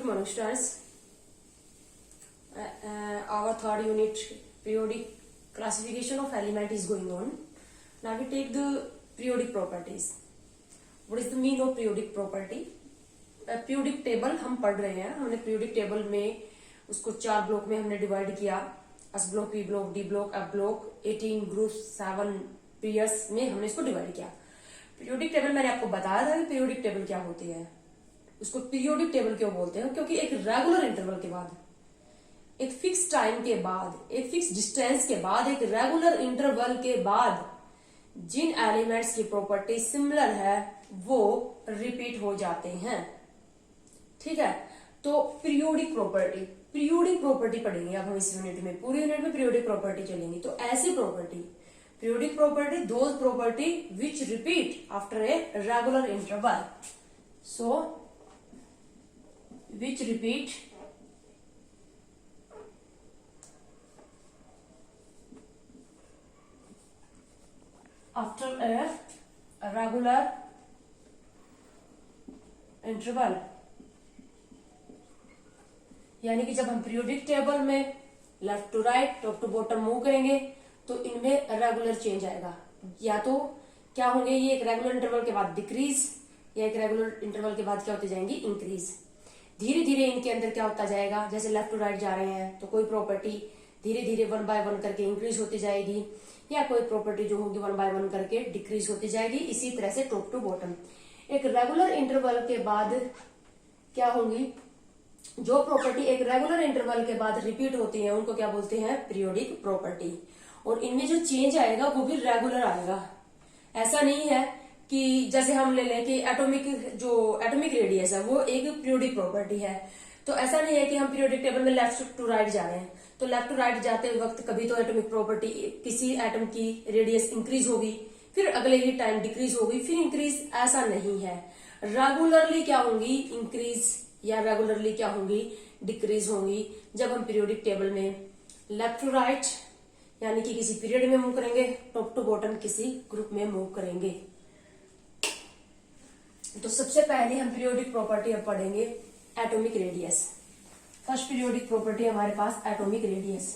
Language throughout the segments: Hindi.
Manu students. Our third unit periodic classification of element is going on. Now we take the periodic properties. What is the mean of periodic property? Periodic table हम पढ़ रहे हैं. हमने periodic table में उसको 4 ब्लॉक में हमने डिवाइड किया. S block, P block, D block, F block, 18 group, 7 periods में हमने इसको डिवाइड किया. पीरियोडिक टेबल मैंने आपको बताया था कि पीरियोडिक टेबल क्या होती है. उसको पीरियोडिक टेबल क्यों बोलते हैं? क्योंकि एक रेगुलर इंटरवल के बाद, एक फिक्स टाइम के बाद, एक फिक्स डिस्टेंस के बाद, एक रेगुलर इंटरवल के बाद जिन एलिमेंट्स की प्रॉपर्टी सिमिलर है वो रिपीट हो जाते हैं. ठीक है, तो पीरियोडिक प्रॉपर्टी पढ़ेंगे अब हम इस यूनिट में. पूरी यूनिट में पीरियोडिक प्रॉपर्टी चलेंगी. तो ऐसी property, periodic property, those property which repeat after a regular interval. So, which repeat after a regular interval. यानी कि जब हम पीरियोडिक टेबल में left to right, top to bottom move करेंगे तो इनमें रेगुलर चेंज आएगा. या तो क्या होंगे, ये एक रेगुलर इंटरवल के बाद डिक्रीज, या एक रेगुलर इंटरवल के बाद क्या होते जाएंगी, इंक्रीज. धीरे धीरे इनके अंदर क्या होता जाएगा, जैसे लेफ्ट टू राइट जा रहे हैं तो कोई प्रॉपर्टी धीरे धीरे 1 बाय 1 करके इंक्रीज होती जाएगी, या कोई प्रॉपर्टी जो होगी 1 बाय 1 करके डिक्रीज होती जाएगी. इसी तरह से टॉप टू बॉटम एक रेगुलर इंटरवल के बाद क्या होंगी, जो प्रॉपर्टी एक रेगुलर इंटरवल के बाद रिपीट होती है उनको क्या बोलते हैं, पीरियोडिक प्रॉपर्टी. और इनमें जो चेंज आएगा वो भी रेगुलर आएगा. ऐसा नहीं है कि जैसे हम ले लें कि एटॉमिक रेडियस है वो एक पीरियोडिक प्रॉपर्टी है. तो ऐसा नहीं है कि हम पीरियोडिक टेबल में लेफ्ट टू राइट जा रहे हैं तो लेफ्ट टू राइट जाते वक्त कभी तो एटॉमिक प्रॉपर्टी किसी एटम की रेडियस इंक्रीज होगी, फिर अगले ही टाइम डिक्रीज होगी, फिर इंक्रीज. ऐसा नहीं है. रेगुलरली क्या होंगी, इंक्रीज, या रेगुलरली क्या होंगी, डिक्रीज होंगी. जब हम पीरियोडिक टेबल में लेफ्ट टू राइट यानी कि किसी पीरियड में मूव करेंगे, टॉप टू बॉटम किसी ग्रुप में मूव करेंगे. तो सबसे पहले हम पीरियोडिक प्रॉपर्टी अब पढ़ेंगे atomic radius. First periodic property हमारे पास एटॉमिक रेडियस.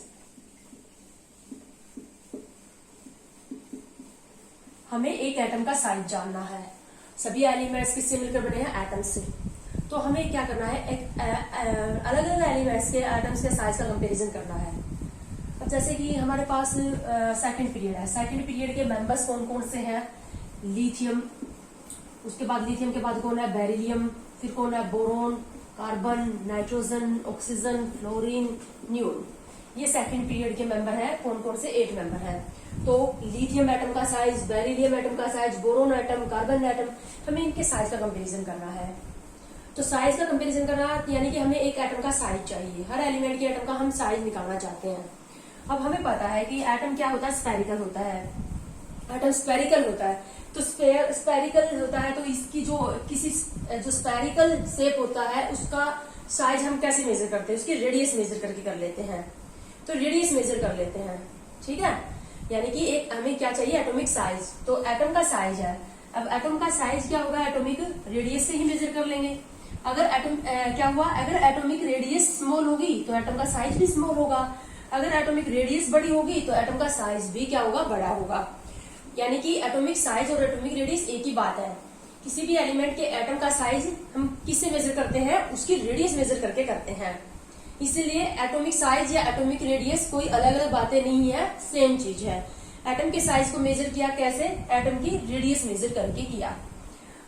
हमें एक एटम का साइज जानना है. सभी एलिमेंट्स किससे मिलकर बने हैं, एटम से. तो हमें क्या करना है, एक अलग अलग एलिमेंट्स के एटम्स के साइज का कंपैरिजन करना है. अब जैसे कि हमारे पास सेकंड पीरियड है. सेकंड पीरियड के मेंबर्स कौन कौन से हैं, लिथियम, उसके बाद लिथियम के बाद कौन है, बेरिलियम, फिर कौन है, boron, carbon, nitrogen, oxygen, fluorine, neon. ये सेकंड पीरियड के मेंबर है. कौन कौन से, 8 मेंबर है. तो लिथियम एटम का साइज, बेरिलियम एटम का size, boron atom, carbon atom, हमें इनके साइज का कंपेरिजन करना है. तो साइज का कंपैरिजन करना यानी कि हमें एक एटम का साइज चाहिए. हर एलिमेंट के एटम का हम साइज निकालना चाहते हैं. अब हमें पता है कि एटम क्या होता है, स्फेरिकल होता है. एटम स्फेरिकल होता है. तो स्फेरिकल होता है तो इसकी जो स्फेरिकल शेप होता है उसका साइज हम कैसे मेजर करते हैं, उसकी रेडियस मेजर करके कर लेते हैं. तो रेडियस मेजर कर लेते हैं. ठीक है, यानी कि एक हमें क्या चाहिए, एटॉमिक साइज. तो एटम का साइज है. अब एटम का साइज क्या होगा, एटॉमिक रेडियस से ही मेजर कर लेंगे. अगर एटम क्या हुआ, अगर एटॉमिक रेडियस स्मॉल होगी तो एटम का साइज भी स्मॉल होगा. अगर एटॉमिक रेडियस बड़ी होगी तो एटम का साइज भी क्या होगा, बड़ा होगा. यानी कि एटॉमिक साइज और एटॉमिक रेडियस एक ही बात है. किसी भी एलिमेंट के एटम का साइज हम किससे मेजर करते हैं, उसकी रेडियस मेजर करके करते हैं. इसीलिए एटॉमिक साइज या एटॉमिक रेडियस कोई अलग अलग बातें नहीं है, सेम चीज है. एटम के साइज को मेजर किया कैसे, एटम की रेडियस मेजर करके किया.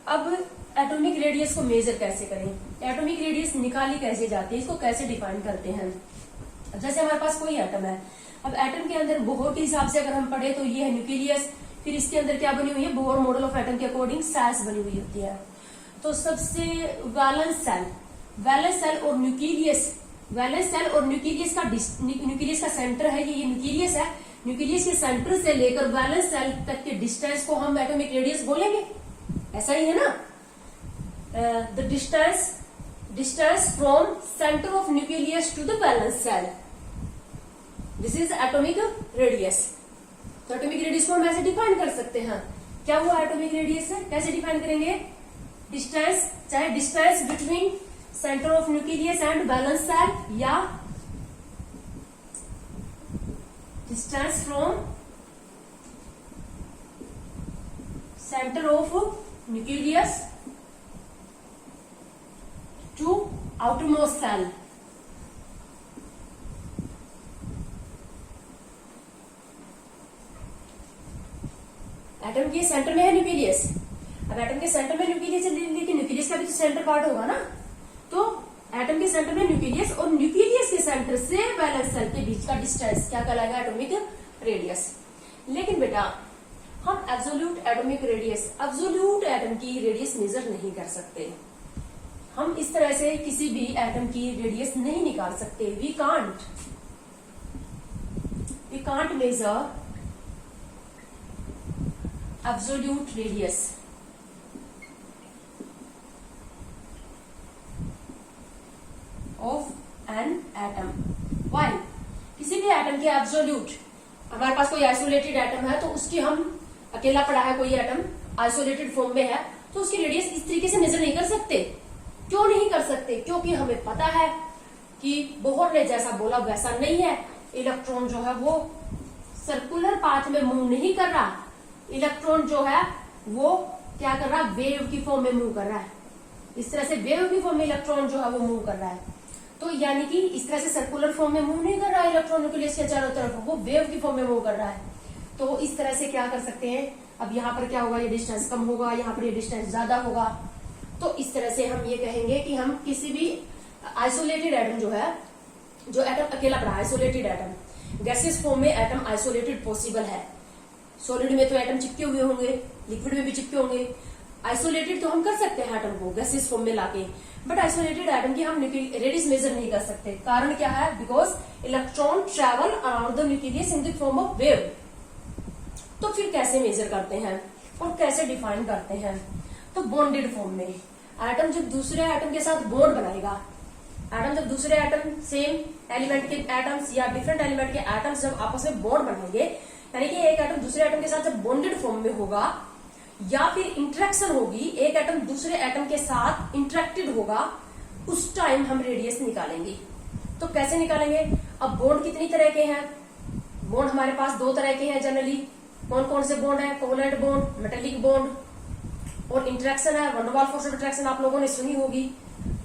अब एटॉमिक रेडियस को मेजर कैसे करें, एटॉमिक रेडियस निकाली कैसे जाती है, इसको कैसे डिफाइन करते हैं. जैसे हमारे पास कोई एटम है. अब एटम के अंदर बोहर के हिसाब से अगर हम पढ़े तो ये है न्यूक्लियस. फिर इसके अंदर क्या बनी हुई है, बोहर मॉडल ऑफ एटम के अकॉर्डिंग सेल्स बनी हुई होती है. तो सबसे वैलेंस सेल और न्यूक्लियस, न्यूक्लियस का सेंटर है, ये न्यूक्लियस है. न्यूक्लियस के सेंटर से लेकर वैलेंस सेल तक के डिस्टेंस को हम एटॉमिक रेडियस बोलेंगे. ऐसा ही है ना. The distance from centre of nucleus to the valence shell, this is atomic radius. तो एटॉमिक रेडियस को हम ऐसे डिफाइन कर सकते हैं. क्या हुआ एटॉमिक रेडियस से, कैसे डिफाइन करेंगे, डिस्टेंस, चाहे distance between centre of nucleus and valence shell या distance from centre of nucleus to outermost shell. Atom के सेंटर में है न्यूक्लियस। अब एटम के सेंटर में न्यूक्लियस है, लेकिन न्यूक्लियस का भी तो सेंटर पार्ट होगा ना। तो एटम के सेंटर में न्यूक्लियस और न्यूक्लियस के सेंटर से वैलेंस सेल के बीच का डिस्टेंस क्या कहलाएगा? Atomic radius. लेकिन बेटा हम absolute atomic radius, absolute atom की रेडियस मेजर नहीं कर सकते। हम इस तरह से किसी भी एटम की रेडियस नहीं निकाल सकते। We can't measure absolute radius of an atom। Why? किसी भी एटम के एब्सोल्यूट, हमारे पास कोई आइसोलेटेड एटम है तो उसकी हम अकेला पड़ा है, कोई एटम आइसोलेटेड फॉर्म में है तो उसकी रेडियस इस तरीके से मेजर नहीं कर सकते। क्यों नहीं कर सकते? क्योंकि हमें पता है कि बोहर ने जैसा बोला वैसा नहीं है। इलेक्ट्रॉन जो है वो सर्कुलर पाथ में मूव नहीं कर रहा। इलेक्ट्रॉन जो है वो क्या कर रहा है? वेव की फॉर्म में मूव कर रहा है। इस तरह से वेव की फॉर्म में इलेक्ट्रॉन जो है वो मूव कर रहा है। तो यानी कि इस तरह से सर्कुलर फॉर्म में मूव नहीं कर रहा है इलेक्ट्रॉन न्यूक्लियस के चारों तरफ, वो वेव की फॉर्म में मूव कर रहा है। तो इस तरह से क्या कर सकते हैं? अब यहाँ पर क्या होगा? ये डिस्टेंस कम होगा, यहाँ पर ये डिस्टेंस ज्यादा होगा। तो इस तरह से हम ये कहेंगे कि हम किसी भी आइसोलेटेड एटम जो है, जो एटम अकेला पड़ा आइसोलेटेड एटम, गैसियस फॉर्म में एटम आइसोलेटेड पॉसिबल है। सॉलिड में तो एटम चिपके हुए होंगे, लिक्विड में भी चिपके होंगे। आइसोलेटेड तो हम कर सकते हैं एटम को गैसियस फॉर्म में लाके, बट आइसोलेटेड एटम की हम रेडियस मेजर नहीं कर सकते। कारण क्या है? Because electron travel around the nucleus in the form of wave. तो फिर कैसे मेजर करते हैं और कैसे डिफाइन करते हैं? तो बॉन्डेड फॉर्म में एटम जब दूसरे एटम के साथ बॉन्ड बनाएगा, एटम जब दूसरे एटम, सेम एलिमेंट के एटम्स या डिफरेंट एलिमेंट के एटम्स जब आपस में बॉन्ड बनाएंगे, यानी कि एक एटम दूसरे एटम के साथ जब बॉन्डेड फॉर्म में होगा या फिर इंटरेक्शन होगी, एक एटम दूसरे एटम के साथ इंटरेक्टेड होगा, उस टाइम हम रेडियस निकालेंगे। तो कैसे निकालेंगे? अब बॉन्ड कितनी तरह के हैं? बॉन्ड हमारे पास दो तरह के हैं जनरली। कौन कौन से बॉन्ड है? Covalent bond, metallic bond. और इंटरेक्शन है, van der Waals force of attraction आप लोगों ने सुनी होगी।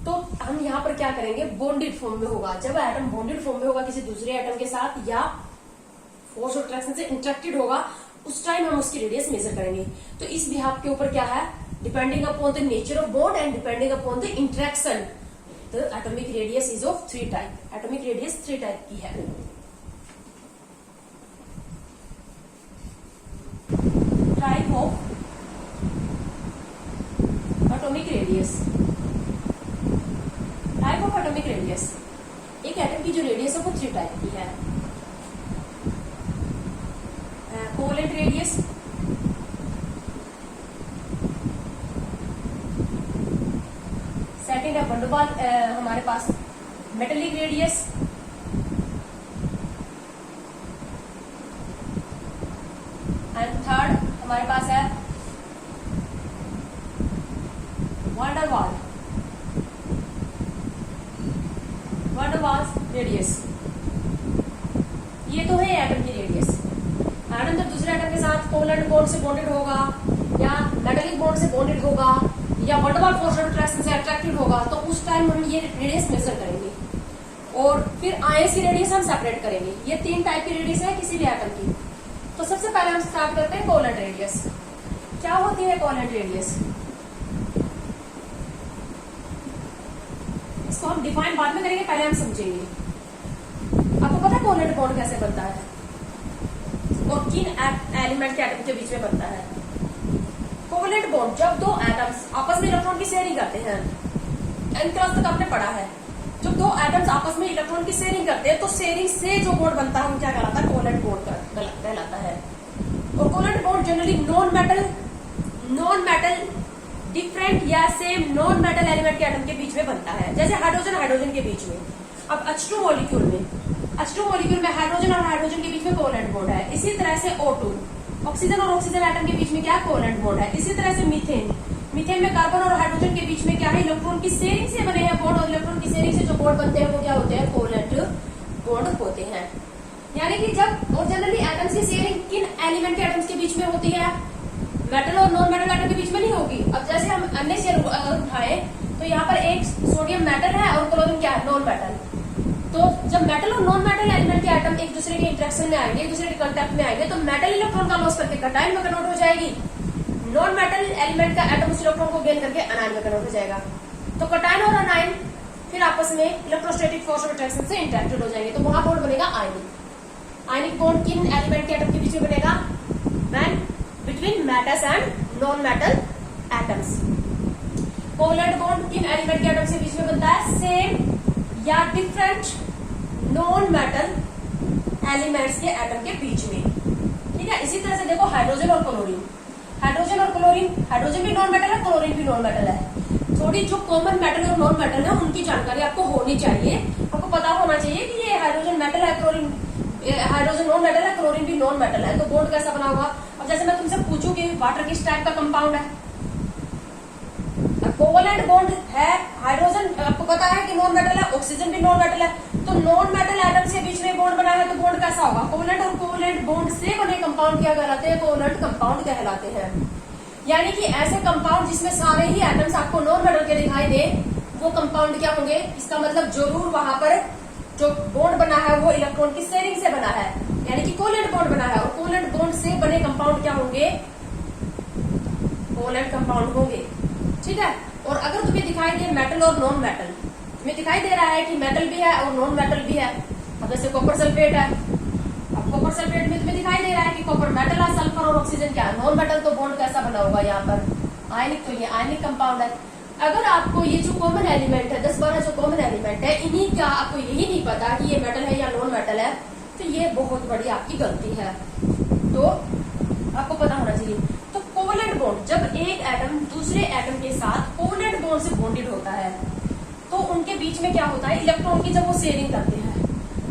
तो हम यहाँ पर क्या करेंगे? बॉन्डेड फॉर्म में होगा। जब एटम बॉन्डेड फॉर्म में होगा किसी दूसरे एटम के साथ या फोर्स ऑफ अट्रैक्शन से इंटरेक्टेड होगा, उस टाइम हम उसकी रेडियस मेजर करेंगे। तो इस बिहाफ के ऊपर क्या है? Depending upon the nature of bond and depending upon the interaction, the atomic radius is of 3 type. Atomic radius 3 type की है। Type of atomic radius. Type of atomic radius, एक एटम की जो रेडियस है वो 3 टाइप की है। कोवलेंट रेडियस, सेकंड है वैन डर वाल्स हमारे पास मेटेलिक रेडियस, एंड थर्ड हमारे पास है वैन डर वाल्स रेडियस। ये तो है एटम की रेडियस। एटम जब दूसरे एटम के साथ कोवलेंट बॉन्ड से बॉन्डेड होगा या मेटेलिक बॉन्ड से बॉन्डेड होगा या van der Waals force of attraction से अट्रैक्टेड होगा, तो उस टाइम हम ये रेडियस मेजर करेंगे। और फिर आयंस की रेडियस हम सेपरेट करेंगे। ये 3 टाइप की रेडियस है किसी भी एटम की। तो सबसे पहले हम स्टार्ट करते हैं कोवलेंट रेडियस। क्या होती है कोवलेंट रेडियस? इसको हम डिफाइन बाद में करेंगे, पहले हम समझेंगे। आपको पता है कोवलेंट बॉन्ड कैसे बनता है और किन एलिमेंट के एटम के बीच में बनता है? कोवलेंट बॉन्ड जब दो एटम्स आपस में इलेक्ट्रॉन की शेयरिंग करते हैं, nth क्लास तक आपने पढ़ा है, जब दो एटम्स आपस में इलेक्ट्रॉन की शेयरिंग करते हैं तो शेयरिंग से जो बॉन्ड बनता है वो क्या कहलाता है? कोवलेंट बॉन्ड कहलाता है। और covalent bond generally non metal different या सेम नॉन मेटल एलिमेंट के एटम के बीच में बनता है। जैसे हाइड्रोजन के बीच में। अब H2 मॉलिक्यूल में हाइड्रोजन और हाइड्रोजन के बीच में कोवलेंट बॉन्ड है। इसी तरह से O2 ऑक्सीजन और ऑक्सीजन एटम के बीच में क्या कोवलेंट बॉन्ड है। इसी तरह से मीथेन मीथेन में कार्बन और हाइड्रोजन के बीच में क्या है, इलेक्ट्रॉन की शेयरिंग से बने हैं बॉन्ड, और इलेक्ट्रॉन की शेयरिंग से जो बॉन्ड बनते हैं वो क्या होते हैं, कोवलेंट बॉन्ड होते हैं। यानी कि जब और जनरली एटम्स की शेयरिंग किन एलिमेंट के एटम्स के बीच में होती है, मेटल और नॉन मेटल एटम के बीच में नहीं होगी। अब जैसे हम अन्य शेयर उठाए तो यहाँ पर एक सोडियम मेटल है और क्लोरीन क्या है, नॉन मेटल। तो जब मेटल और नॉन मेटल एलिमेंट के एटम एक दूसरे के इंटरेक्शन में आएंगे, एक दूसरे के कांटेक्ट में आएंगे, तो मेटल इलेक्ट्रॉन का लॉस करके कटायन में कन्वर्ट हो जाएगी, नॉन मेटल एलिमेंट का एटम उस इलेक्ट्रॉन को गेन करके अनायन में कन्वर्ट हो जाएगा। तो कटायन और अनायन फिर आपस में इलेक्ट्रोस्टैटिक फोर्स ऑफ अट्रैक्शन से इंटरेक्टेड हो जाएंगे, तो वहां बॉन्ड बनेगा आयनिक। आयनिक बॉन्ड किन एलिमेंट के एटम के बीच में बनेगा, when between metals and non metal atoms. Covalent bond किन एलिमेंट के एटम्स के बीच में बनता है, सेम या डिफरेंट नॉन मेटल एलिमेंट्स के एटम के बीच में। ठीक है, इसी तरह से देखो हाइड्रोजन और क्लोरीन, हाइड्रोजन और क्लोरीन, हाइड्रोजन भी नॉन मेटल है, क्लोरीन भी नॉन मेटल है। थोड़ी जो कॉमन मेटल और नॉन मेटल है उनकी जानकारी आपको होनी चाहिए, आपको पता होना चाहिए कि ये हाइड्रोजन मेटल है, क्लोरीन हाइड्रोजन नॉन मेटल है, क्लोरीन भी नॉन मेटल है, तो बॉन्ड कैसा बना होगा। अब जैसे मैं तुमसे पूछूं कि वाटर किस टाइप का कंपाउंड है, कोवलेंट बॉन्ड है, हाइड्रोजन आपको पता है कि नॉन मेटल है, ऑक्सीजन भी नॉन मेटल है, तो नॉन मेटल एटम्स के बीच में बॉन्ड बना है, तो बॉन्ड कैसा होगा, कोवलेंट। और कोवलेंट बॉन्ड से बने कंपाउंड क्या कहलाते हैं, कोवलेंट कंपाउंड कहलाते हैं। यानी कि ऐसे कंपाउंड जिसमें सारे ही एटम्स आपको नॉन मेटल के दिखाई दे, वो कंपाउंड क्या होंगे, इसका मतलब जरूर वहां पर जो बॉन्ड बना है वो इलेक्ट्रॉन की शेयरिंग से बना है, यानी कि कोवलेंट बॉन्ड बना है। और कोवलेंट बॉन्ड से बने कंपाउंड क्या होंगे, कोवलेंट कंपाउंड होंगे। ठीक है, और अगर तुम्हें दिखाई दे मेटल और नॉन मेटल, तुम्हें दिखाई दे रहा है कि मेटल भी है और नॉन मेटल भी है, अब जैसे कॉपर सल्फेट है, अब कॉपर सल्फेट में तुम्हें दिखाई दे रहा है कि कॉपर मेटल है, सल्फर और ऑक्सीजन क्या है, नॉन मेटल, तो बॉन्ड कैसा बना होगा यहाँ पर, आयनिक। तो ये आयनिक कंपाउंड है। अगर आपको ये जो कॉमन एलिमेंट है, 10-12 जो कॉमन एलिमेंट है, इन्हीं का आपको यही नहीं पता कि ये मेटल है या नॉन मेटल है, तो ये बहुत बड़ी आपकी गलती है, तो आपको पता होना चाहिए। तो कोवलेंट बॉन्ड, जब एक एटम दूसरे एटम के साथ कोवलेंट बॉन्ड से बॉन्डेड होता है, तो उनके बीच में क्या होता है, इलेक्ट्रॉन की जब वो शेयरिंग करते हैं,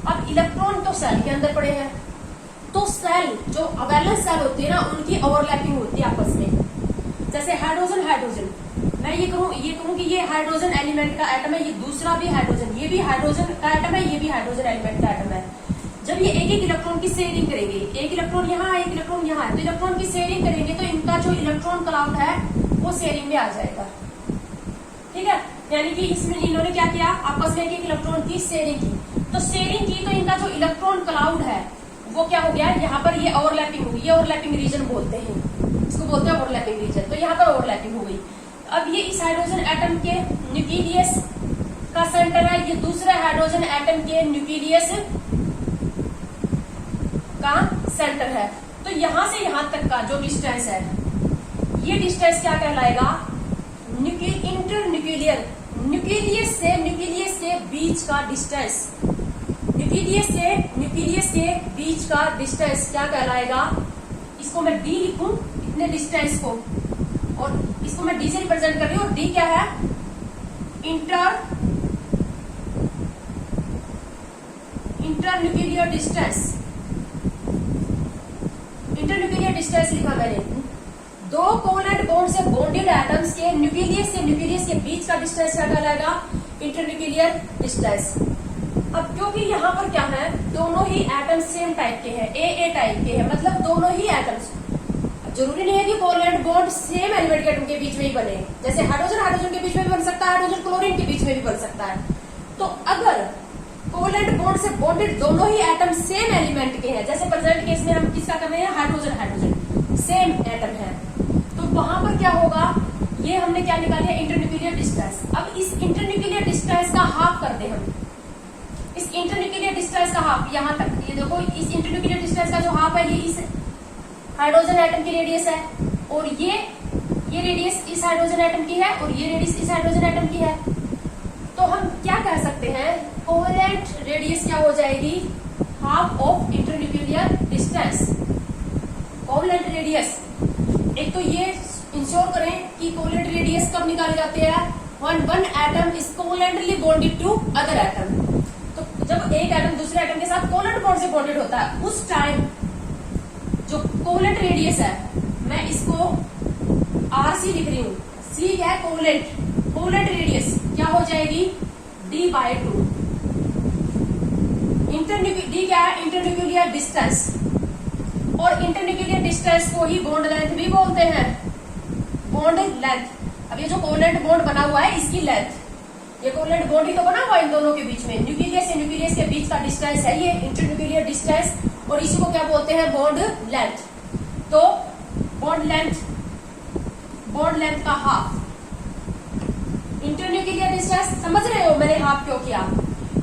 अब इलेक्ट्रॉन तो सेल के अंदर पड़े हैं, तो सेल जो वैलेंस सेल होती है ना, उनकी ओवरलैपिंग होती है आपस में। जैसे हाइड्रोजन हाइड्रोजन, मैं ये कहूँ कि ये हाइड्रोजन एलिमेंट का एटम है, ये दूसरा भी हाइड्रोजन, ये भी हाइड्रोजन का एटम है, ये भी हाइड्रोजन एलिमेंट का एटम है। जब ये एक एक इलेक्ट्रॉन की शेयरिंग करेंगे, एक इलेक्ट्रॉन यहाँ, एक इलेक्ट्रॉन यहाँ है, तो इलेक्ट्रॉन की शेयरिंग करेंगे तो इनका जो इलेक्ट्रॉन क्लाउड है वो शेयरिंग में आ जाएगा। ठीक है, यानी कि इसमें इन्होंने क्या किया, आपस में एक इलेक्ट्रॉन की शेयरिंग की, तो शेयरिंग की तो इनका जो इलेक्ट्रॉन क्लाउड है वो क्या हो गया, यहाँ पर ये ओवरलैपिंग होगी, ये ओवरलैपिंग रीजन बोलते हैं, इसको बोलते हैं ओवरलैपिंग रीजन। तो यहाँ पर ओवरलैपिंग हो गई। अब ये इस हाइड्रोजन एटम के न्यूक्लियस का सेंटर है, ये दूसरे हाइड्रोजन एटम के न्यूक्लियस का सेंटर है। तो यहां से यहां तक का जो डिस्टेंस है, ये डिस्टेंस क्या कहलाएगा, इंटर न्यूक्लियर, न्यूक्लियस से बीच का डिस्टेंस, न्यूक्लियस के बीच का डिस्टेंस क्या कहलाएगा। इसको मैं डी लिखूं, इतने डिस्टेंस को, और इसको मैं डी से रिप्रेजेंट कर रही हूँ। डी क्या है, inter nuclear distance, internuclear distance लिखा मैंने। दो कोवलेंट बॉन्ड से बॉन्डेड एटम्स के न्यूक्लियस के बीच का डिस्टेंस क्या कहलाएगा, इंटरन्यूक्लियर डिस्टेंस। अब क्योंकि यहाँ पर क्या है, दोनों ही एटम्स सेम टाइप के हैं, ए टाइप के हैं, मतलब दोनों ही एटम्स, जरूरी नहीं है कि कोवलेंट बॉन्ड सेम एलिमेंट के एटम के बीच में ही बने, जैसे हाइड्रोजन के बीच में भी बन सकता है, हाइड्रोजन क्लोरीन के बीच में भी बन सकता है। तो अगर कोवलेंट बॉन्ड से बॉन्डेड दोनों ही एटम सेम एलिमेंट के हैं, जैसे प्रेजेंट केस में हम किसका कर रहे हैं, हाइड्रोजन सेम एटम है, तो वहां पर क्या होगा, ये हमने क्या निकाल लिया, इंटरन्यूक्लियर डिस्टेंस। अब इस इंटरन्यूक्लियर डिस्टेंस का हाफ कर दे हम, इस इंटरन्यूक्लियर डिस्टेंस का हाफ यहाँ तक, ये देखो इस इंटरन्यूक्लियर डिस्टेंस का जो हाफ है, ये इस हाइड्रोजन एटम की रेडियस है, और ये रेडियस इस हाइड्रोजन एटम की है, और ये रेडियस इस हाइड्रोजन एटम की है। तो हम क्या कह सकते हैं, कोवलेंट रेडियस क्या हो जाएगी, half of internuclear distance. Covalent radius, एक तो ये इंश्योर करें कि कोवलेंट रेडियस कब निकाले जाते हैं, one atom is covalently bonded to other atom. तो जब एक एटम दूसरे एटम के साथ कोवलेंट बॉन्ड से बॉन्डेड होता है, उस टाइम जो कोवलेंट रेडियस है, मैं इसको आरसी लिख रही हूँ, सी क्या है, कोवलेंट, कोवलेंट रेडियस क्या हो जाएगी, d/2। डी क्या है, इंटरन्यूक्लियर डिस्टेंस, और इंटरन्यूक्लियर डिस्टेंस को ही बॉन्ड लेंथ भी बोलते हैं, बॉन्ड लेंथ। अब ये जो कोवलेंट बॉन्ड बना हुआ है इसकी लेंथ, ये कोवलेंट बॉन्ड ही तो बना हुआ है इन दोनों के बीच में, न्यूक्लियस से न्यूक्लियस के बीच का डिस्टेंस है ये इंटरन्यूक्लियर डिस्टेंस, और इसी को क्या बोलते हैं, बॉन्ड लेंथ। तो बॉन्ड लेंथ का हाफ, इंटरन्यूक्लियर डिस्टेंस समझ रहे हो मैंने हाफ क्यों किया,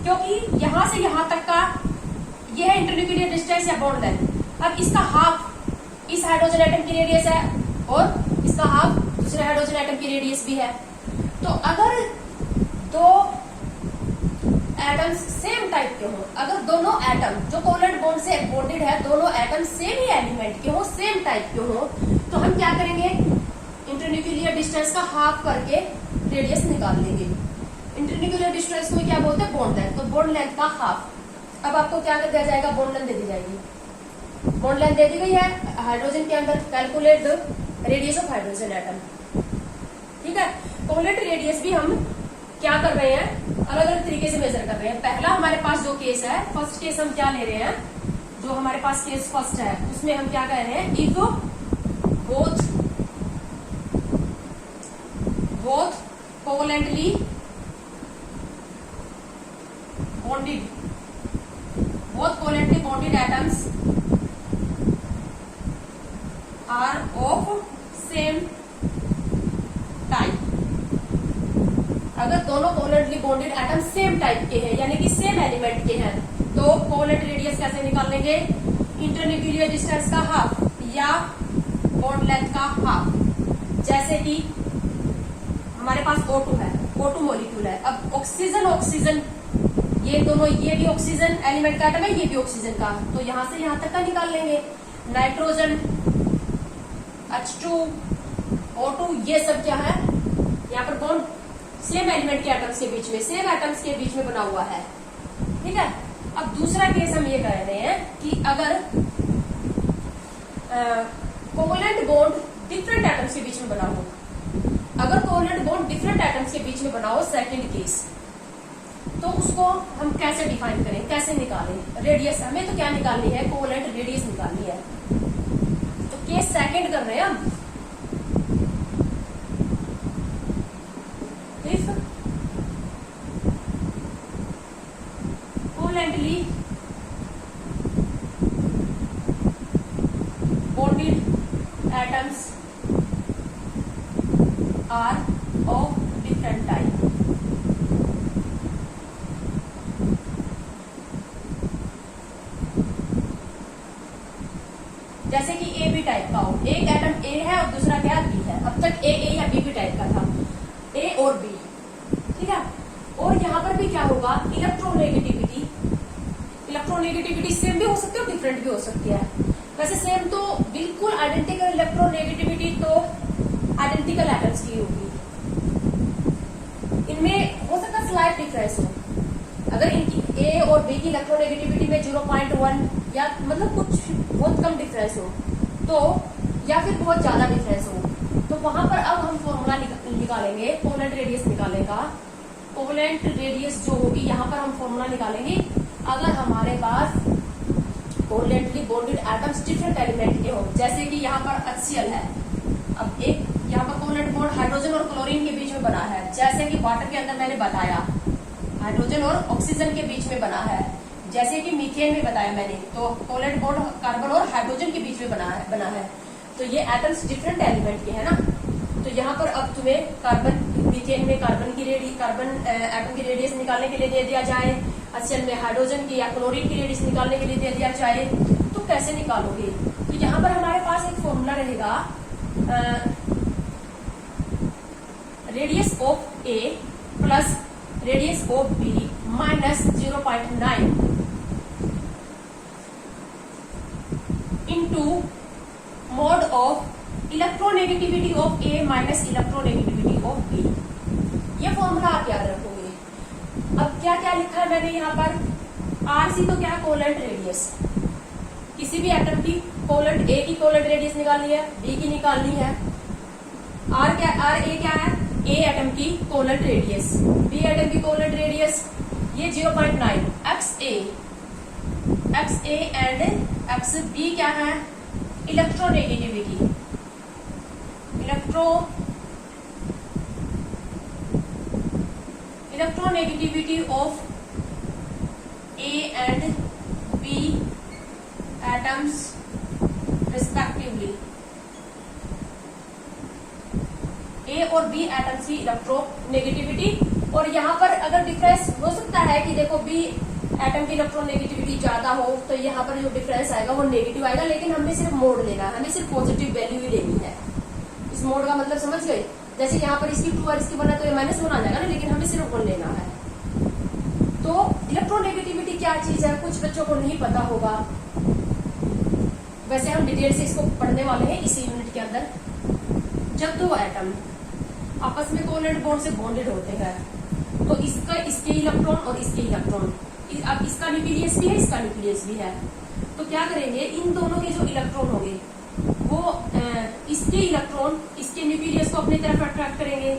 क्योंकि यहां से यहां तक का ये है इंटरन्यूक्लियर डिस्टेंस या बॉन्ड लेंथ। अब इसका हाफ इस हाइड्रोजन एटम की रेडियस है, और इसका हाफ दूसरे हाइड्रोजन एटम की रेडियस भी है। तो अगर दो एटम्स सेम टाइप के हो, अगर दोनों एटम जो कोवलेंट बॉन्ड से बॉन्डेड है, दोनों एटम सेम ही एलिमेंट के हो, सेम टाइप के हो, तो हम क्या करेंगे, इंटरन्यूक्लियर डिस्टेंस का हाफ करके रेडियस निकाल लेंगे। इंटरन्यूक्लियर डिस्टेंस को क्या बोलते हैं, बॉन्ड लेंथ, तो बॉन्ड लेंथ का हाफ। अब आपको क्या कर दिया जाएगा, बॉन्ड लेंथ दे दी जाएगी, बॉन्ड लेंथ दे दी गई है हाइड्रोजन के अंदर, calculate the radius of hydrogen atom. ठीक है, कोवलेंट रेडियस भी हम क्या कर रहे हैं, अलग अलग तरीके से मेजर कर रहे हैं। पहला हमारे पास जो केस है, फर्स्ट केस हम क्या ले रहे हैं, जो हमारे पास केस फर्स्ट है उसमें हम क्या कह रहे हैं, if both covalently bonded atoms are of same type। अगर दोनों covalently bonded atom same type के हैं, यानी कि सेम एलिमेंट के हैं, तो कोवलेंट रेडियस कैसे निकाल लेंगे, इंटरन्यूक्लियर डिस्टेंस का हाफ या बॉन्ड लेंथ का हाफ। जैसे कि हमारे पास O2 है, O2 मॉलिक्यूल है। अब ऑक्सीजन ये दोनों, ये भी ऑक्सीजन एलिमेंट का एटम है, ये भी ऑक्सीजन का, तो यहां से यहां तक का निकाल लेंगे। नाइट्रोजन, H2, O2, ये सब क्या है, यहाँ पर बॉन्ड सेम एलिमेंट के एटम्स के बीच में, सेम एटम्स के बीच में बना हुआ है। ठीक है, अब दूसरा केस हम ये कह रहे हैं कि अगर कोवलेंट बॉन्ड डिफरेंट एटम्स के बीच में बना हो, अगर कोवलेंट बॉन्ड डिफरेंट एटम्स के बीच में बना हो, सेकंड केस, तो उसको हम कैसे डिफाइन करें, कैसे निकालें रेडियस, हमें तो क्या निकालनी है, कोवलेंट रेडियस निकालनी है। तो केस सेकंड कर रहे हैं हम, if covalently bonded atoms are of different type। जैसे कि ए बी टाइप का हो, एक एटम ए है और दूसरा क्या बी है, अब तक ए या बी टाइप का था, ए और बी। ठीक है, और यहाँ पर भी क्या होगा, इलेक्ट्रोनेगेटिविटी सेम भी हो सकती है और डिफरेंट भी हो सकती है। वैसे सेम तो बिल्कुल आइडेंटिकल इलेक्ट्रोनेगेटिविटी तो आइडेंटिकल एटम्स की होगी, इनमें हो सकता है स्लाइट डिफरेंस हो। अगर इनकी ए और बी की इलेक्ट्रोनेगेटिविटी में 0.1 या मतलब कुछ बहुत कम डिफरेंस हो, तो या फिर बहुत ज्यादा डिफरेंस हो, तो वहां पर अब हम फॉर्मूला निकालेंगे, कोवलेंट रेडियस निकालेगा। कोवलेंट रेडियस जो होगी, यहाँ पर हम फॉर्मूला निकालेंगे अगर हमारे पास covalently bonded atoms different element के हो। जैसे कि यहाँ पर HCl है, अब एक यहाँ पर कोवलेंट बॉन्ड हाइड्रोजन और क्लोरीन के बीच में बना है, जैसे कि वाटर के अंदर मैंने बताया हाइड्रोजन और ऑक्सीजन के बीच में बना है, जैसे कि मीथेन में बताया मैंने, तो कोवलेंट बॉन्ड कार्बन और हाइड्रोजन के बीच में बना है। तो ये एटम्स डिफरेंट एलिमेंट के है ना, तो यहाँ पर अब तुम्हें कार्बन, मीथेन में कार्बन एटम की रेडियस निकालने के लिए दे दिया जाए, HCl में हाइड्रोजन की या क्लोरीन की रेडियस निकालने के लिए दे दिया जाए, तो कैसे निकालोगे। तो यहाँ पर हमारे पास एक फॉर्मूला रहेगा, radius of A plus radius of B minus 0.9 into mod of electronegativity of A minus electronegativity of B. ये फॉर्मूला आप याद रखोगे। अब क्या क्या लिखा है मैंने यहाँ पर, आरसी तो क्या, कोवलेंट रेडियस, किसी भी एटम की कोवलेंट, ए की कोवलेंट रेडियस निकालनी है, बी की निकालनी है, आर ए क्या है, ए एटम की कोवलेंट रेडियस, बी एटम की कोवलेंट रेडियस ये 0.9, X A and X B क्या है, electronegativity, electronegativity of A and B atoms respectively, A और बी एटम्स की इलेक्ट्रोनेगेटिविटी। और यहाँ पर अगर डिफरेंस हो सकता है कि देखो बी एटम की इलेक्ट्रोनेगेटिविटी ज्यादा हो तो यहाँ पर जो डिफरेंस आएगा वो नेगेटिव आएगा, लेकिन हमें सिर्फ मोड लेना है, हमें सिर्फ पॉजिटिव वैल्यू ही लेनी है। इस मोड का मतलब समझ गए, जैसे यहाँ पर इसकी 2 और इसकी 1 है तो ये -1 आ जाएगा ना, लेकिन हमें सिर्फ 1 लेना है। तो इलेक्ट्रोनेगेटिविटी क्या चीज है कुछ बच्चों को नहीं पता होगा, वैसे हम डिटेल से इसको पढ़ने वाले हैं इसी यूनिट के अंदर। जब 2 एटम आपस में कोवलेंट बॉन्ड से बॉन्डेड होते हैं तो इसके इलेक्ट्रॉन और इसके इलेक्ट्रॉन, अब इसका न्यूक्लियस भी है, इसका न्यूक्लियस भी है, तो क्या करेंगे, इन दोनों के जो इलेक्ट्रॉन होंगे वो इसके इलेक्ट्रॉन इसके न्यूक्लियस को अपनी तरफ अट्रैक्ट करेंगे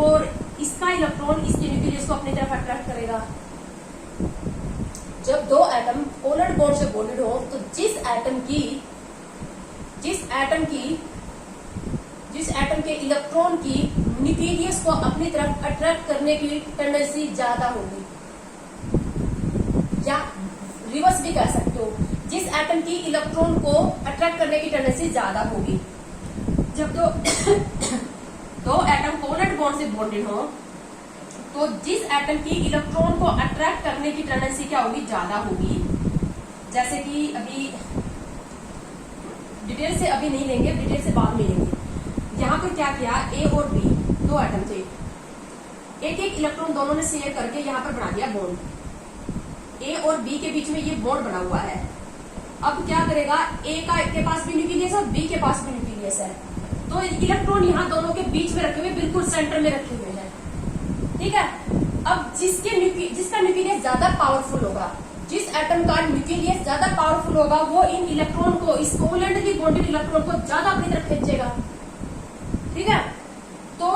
और इसका इलेक्ट्रॉन इसके न्यूक्लियस को अपनी तरफ अट्रैक्ट करेगा। जब 2 एटम कोवलेंट बॉन्ड से बॉन्डेड हो तो जिस एटम के इलेक्ट्रॉन की न्यूक्लियस को अपनी तरफ अट्रैक्ट करने की टेंडेंसी ज्यादा होगी, या रिवर्स भी कह सकते हो, जिस एटम की इलेक्ट्रॉन को अट्रैक्ट करने की टेंडेंसी ज्यादा होगी। जब दो एटम कोवलेंट बॉन्ड से बॉन्डेड हो तो जिस एटम की इलेक्ट्रॉन को अट्रैक्ट करने की टेंडेंसी क्या होगी, ज्यादा होगी। जैसे कि अभी डिटेल से अभी नहीं लेंगे, डिटेल से बाद में लेंगे। यहाँ पर क्या किया, ए और बी 2 एटम थे, एक इलेक्ट्रॉन दोनों ने शेयर करके यहाँ पर बना दिया बॉन्ड। ए और बी के बीच में ये बॉन्ड बना हुआ है। अब क्या करेगा, ए के पास भी न्यूक्लियस है और बी के पास भी न्यूक्लियस है, तो इलेक्ट्रॉन यहाँ दोनों के बीच में रखे हुए, बिल्कुल सेंटर में रखे हुए हैं, ठीक है। अब जिसका न्यूक्लियस ज्यादा पावरफुल होगा, जिस एटम का न्यूक्लियस ज्यादा पावरफुल होगा, वो इन इलेक्ट्रॉन को, इस कोवलेंटली बॉन्डेड इलेक्ट्रॉन को ज्यादा अपनी तरफ खींचेगा, ठीक है। तो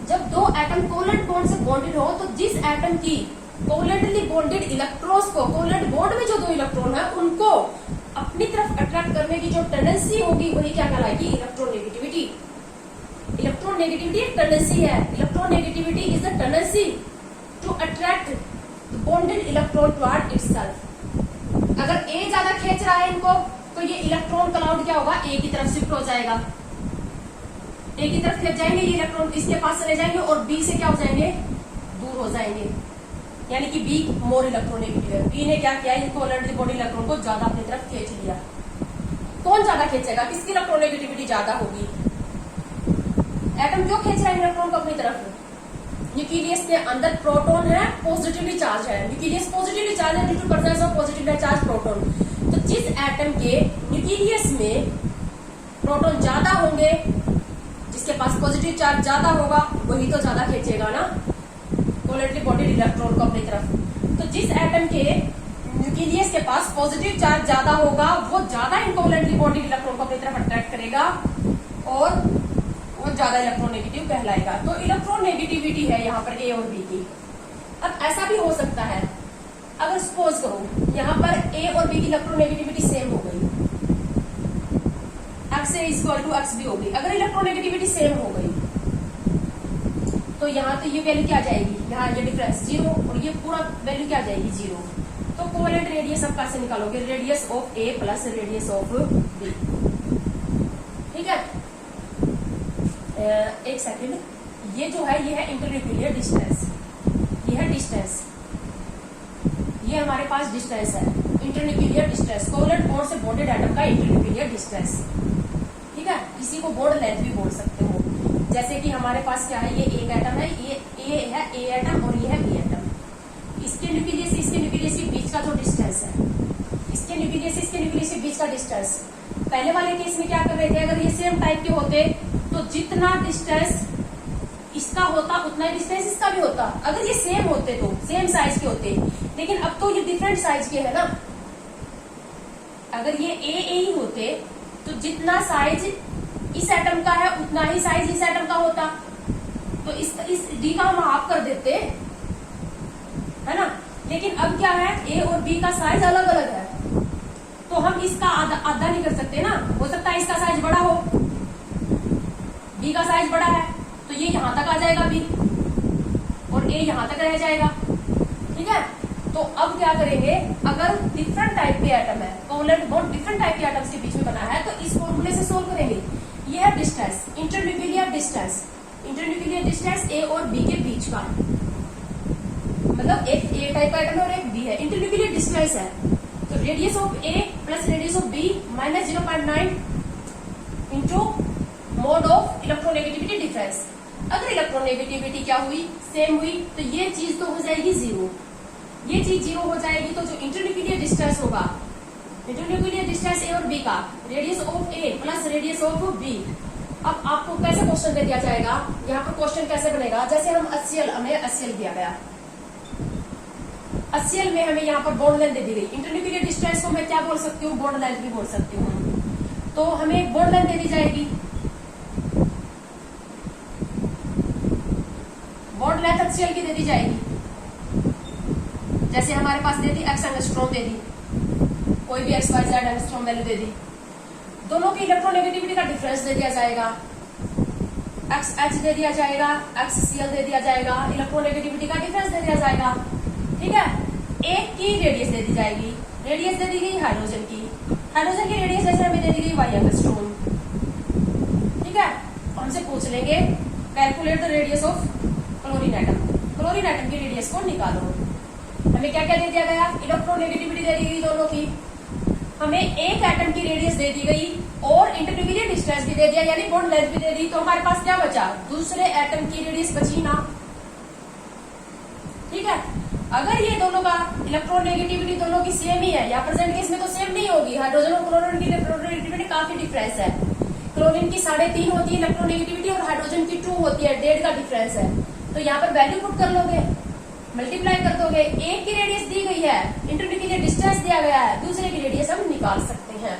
जब 2 एटम कोवलेंट बॉन्ड से बॉन्डेड हो तो जिस एटम की कोवलेंटली बॉन्डेड इलेक्ट्रॉन्स को, कोवलेंट बॉन्ड में जो 2 इलेक्ट्रॉन है उनको अपनी तरफ अट्रैक्ट करने की जो टेंडेंसी होगी वही क्या कहलाएगी, इलेक्ट्रोनेगेटिविटी। इलेक्ट्रोनेगेटिविटी एक टेंडेंसी है, electronegativity is the tendency to attract bonded electron toward itself. अगर ए ज्यादा खींच रहा है इनको तो ये इलेक्ट्रॉन क्लाउड क्या होगा, ए की तरफ शिफ्ट हो जाएगा, ए की तरफ खींच जाएंगे, ये इलेक्ट्रॉन इसके पास चले जाएंगे और बी से क्या हो जाएंगे, दूर हो जाएंगे, यानी कि बी मोर इलेक्ट्रोनेगेटिव है। बी ने क्या किया, इनको कोवलेंटली बॉन्डेड इलेक्ट्रॉन को ज्यादा अपनी तरफ खींच लिया। कौन ज्यादा खींचेगा, किसकी इलेक्ट्रोनेगेटिविटी ज्यादा होगी, एटम क्यों खींच रहा है इलेक्ट्रॉन को अपनी तरफ, न्यूक्लियस के अंदर प्रोटॉन है, पॉजिटिवली चार्ज है, न्यूक्लियस पॉजिटिवली चार्ज है due to presence of positively charge proton. तो जिस एटम के न्यूक्लियस में प्रोटॉन ज्यादा होंगे, जिसके पास पॉजिटिव चार्ज ज्यादा होगा, वही तो ज्यादा खींचेगा ना कोवलेंटली बॉन्डेड इलेक्ट्रॉन को अपनी तरफ। तो जिस एटम के न्यूक्लियस के पास पॉजिटिव चार्ज ज्यादा होगा, वो ज्यादा इन कोवलेंटली बॉन्डेड इलेक्ट्रॉन को अपनी तरफ अट्रैक्ट करेगा और वो ज्यादा इलेक्ट्रोनेगेटिव कहलाएगा। तो इलेक्ट्रोनेगेटिविटी है यहाँ पर ए और बी की। अब ऐसा भी हो सकता है, अगर सपोज करो यहाँ पर ए और बी की इलेक्ट्रोनेगेटिविटी सेम हो गई, X A equal to X B हो गई, अगर इलेक्ट्रोनेगेटिविटी सेम हो गई तो यहाँ तो ये वैल्यू क्या जाएगी, यहाँ ये डिफरेंस 0 और ये पूरा वैल्यू क्या जाएगी 0। तो कोवलेंट रेडियस अब कैसे निकालोगे, radius of A plus radius of B, ठीक है। एक सेकेंड, ये जो है ये है इंटरन्यूक्लियर डिस्टेंस, ये है डिस्टेंस, ये हमारे पास डिस्टेंस है, इंटरन्यूक्लियर डिस्टेंस, कोवलेंट बॉन्ड से बॉन्डेड एटम का इंटरन्यूक्लियर डिस्टेंस, ठीक है। इसी को बॉन्ड लेंथ भी बोल सकते हो। जैसे कि हमारे पास क्या है, ये एक एटम है, ये ए है, ए एटम और ये है बी एटम। इसके न्यूक्लियस से इसके न्यूक्लियस के बीच का जो डिस्टेंस है, इसके न्यूक्लियस से इसके न्यूक्लियस के बीच का डिस्टेंस, पहले वाले केस में क्या कर रहे थे, अगर ये सेम टाइप के होते तो जितना डिस्टेंस इसका होता उतना ही डिस्टेंस इसका भी होता, अगर ये सेम होते तो सेम साइज के होते। लेकिन अब तो ये डिफरेंट साइज के है ना, अगर ये ए ही होते तो जितना साइज इस एटम का है उतना ही साइज इस एटम का होता, तो इस डी का हम हाफ कर देते, है ना। लेकिन अब क्या है, ए और बी का साइज अलग अलग है, तो हम इसका आधा नहीं कर सकते ना। हो सकता है इसका साइज बड़ा हो, बी का साइज बड़ा है, तो ये यहां तक आ जाएगा बी, और ए यहां तक रह जाएगा, ठीक है। तो अब क्या करेंगे, अगर डिफरेंट टाइप के एटम है, कोवलेंट बॉन्ड डिफरेंट टाइप के एटम्स के बीच में बना है, तो इस फॉर्मूले से सोल्व करेंगे। ये है distance, internuclear distance, internuclear distance A और बी के बीच का, मतलब एक ए टाइप का एटम है और एक बी है, इंटरन्यूक्लियर डिस्टेंस है। तो radius of A plus radius of B minus 0.9 into mod of electronegativity difference. अगर इलेक्ट्रोनेगेटिविटी क्या हुई, सेम हुई, तो ये चीज तो हो जाएगी जीरो, ये चीज जीरो हो जाएगी। तो जो इंटरन्यूक्लियर डिस्टेंस होगा, इंटरन्यूक्लियर डिस्टेंस ए और बी का, radius of A plus radius of B. अब आपको कैसे क्वेश्चन दे दिया जाएगा, यहाँ पर क्वेश्चन कैसे बनेगा, जैसे हम HCl, हमें HCl दिया गया, HCl में हमें यहाँ पर बॉन्ड लेंथ दे दी गई। इंटरन्यूक्लियर डिस्टेंस को मैं क्या बोल सकती हूँ, बॉन्ड लेंथ भी बोल सकती हूँ। तो हमें बॉन्ड लेंथ दे दी जाएगी, बॉन्ड लेंथ HCl की दे दी जाएगी। जैसे हमारे पास दे दी x एंगस्ट्रॉम दे दी, कोई भी XYZ एंगस्ट्रॉम वैल्यू दे दी। दोनों की इलेक्ट्रोनेगेटिविटी का डिफरेंस दे दिया जाएगा, XH दे दिया जाएगा, XCl दे दिया जाएगा, इलेक्ट्रोनेगेटिविटी का डिफरेंस दे दिया जाएगा, ठीक है। एक की रेडियस दे दी जाएगी, रेडियस दे दी गई हाइड्रोजन की, हाइड्रोजन की रेडियस जैसे हमें दे दी गई y एंगस्ट्रॉम, ठीक है। हमसे पूछ लेंगे calculate the radius of chlorine atom, chlorine atom की रेडियस को निकालो। हमें क्या क्या दे दिया गया, इलेक्ट्रोनेगेटिविटी दे दी गई दोनों की, हमें एक एटम की रेडियस दे दी गई और इंटरन्यूक्लियर डिस्टेंस भी दे दिया, यानी बॉन्ड लेंथ भी दे दी। तो हमारे पास क्या बचा, दूसरे एटम की रेडियस बची ना, ठीक है। अगर ये दोनों का इलेक्ट्रोनेगेटिविटी दोनों की सेम ही है, या प्रेजेंट केस में तो सेम नहीं होगी, हाइड्रोजन और क्लोरीन की इलेक्ट्रोनेगेटिविटी काफी डिफरेंस है। क्लोरीन की 3.5 होती है इलेक्ट्रोनेगेटिविटी और हाइड्रोजन की 2 होती है, 1.5 का डिफरेंस है। तो यहाँ पर वैल्यू पुट कर लोगे, मल्टीप्लाई कर दोगे। एक की रेडियस दी गई है, इंटरन्यूक्लियर डिस्टेंस दिया गया है, दूसरे की रेडियस हम निकाल सकते हैं।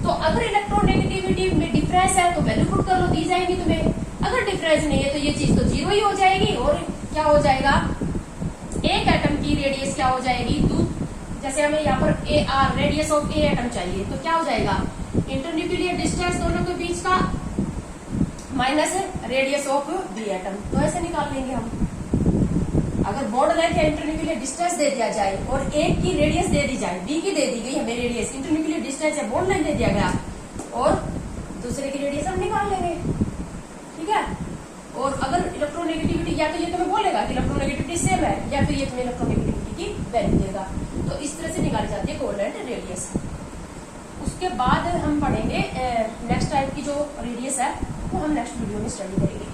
तो अगर इलेक्ट्रोनेगेटिविटी में डिफरेंस है तो वैल्यू पुट कर लो, दी जाएंगी तुम्हें। अगर डिफरेंस नहीं है तो ये चीज तो जीरो ही हो जाएगी, और क्या हो जाएगा, एक एटम की रेडियस क्या हो जाएगी, जैसे हमें यहाँ पर AR radius of A atom चाहिए, तो क्या हो जाएगा, इंटरन्यूक्लियर डिस्टेंस दोनों के बीच का minus radius of B atom. तो ऐसे निकाल लेंगे हम। अगर बॉन्ड लेंथ या इंटरन्यूक्लियर डिस्टेंस दे दिया जाए और एक की रेडियस दे दी जाए, बी की दे दी गई हमें रेडियस, इंटरन्यूक्लियर डिस्टेंस या बॉन्ड लेंथ दे दिया गया, और दूसरे की रेडियस हम निकाल लेंगे, ठीक है। और अगर इलेक्ट्रोनेगेटिविटी, या तो ये तुम्हें बोलेगा कि इलेक्ट्रोनेगेटिविटी सेम है, या फिर ये तुम्हें इलेक्ट्रोनेगेटिविटी की वैल्यू देगा। तो इस तरह से निकाली जाती है कोवेलेंट रेडियस। उसके बाद हम पढ़ेंगे नेक्स्ट टाइप की जो रेडियस है, वो हम नेक्स्ट वीडियो में स्टडी करेंगे।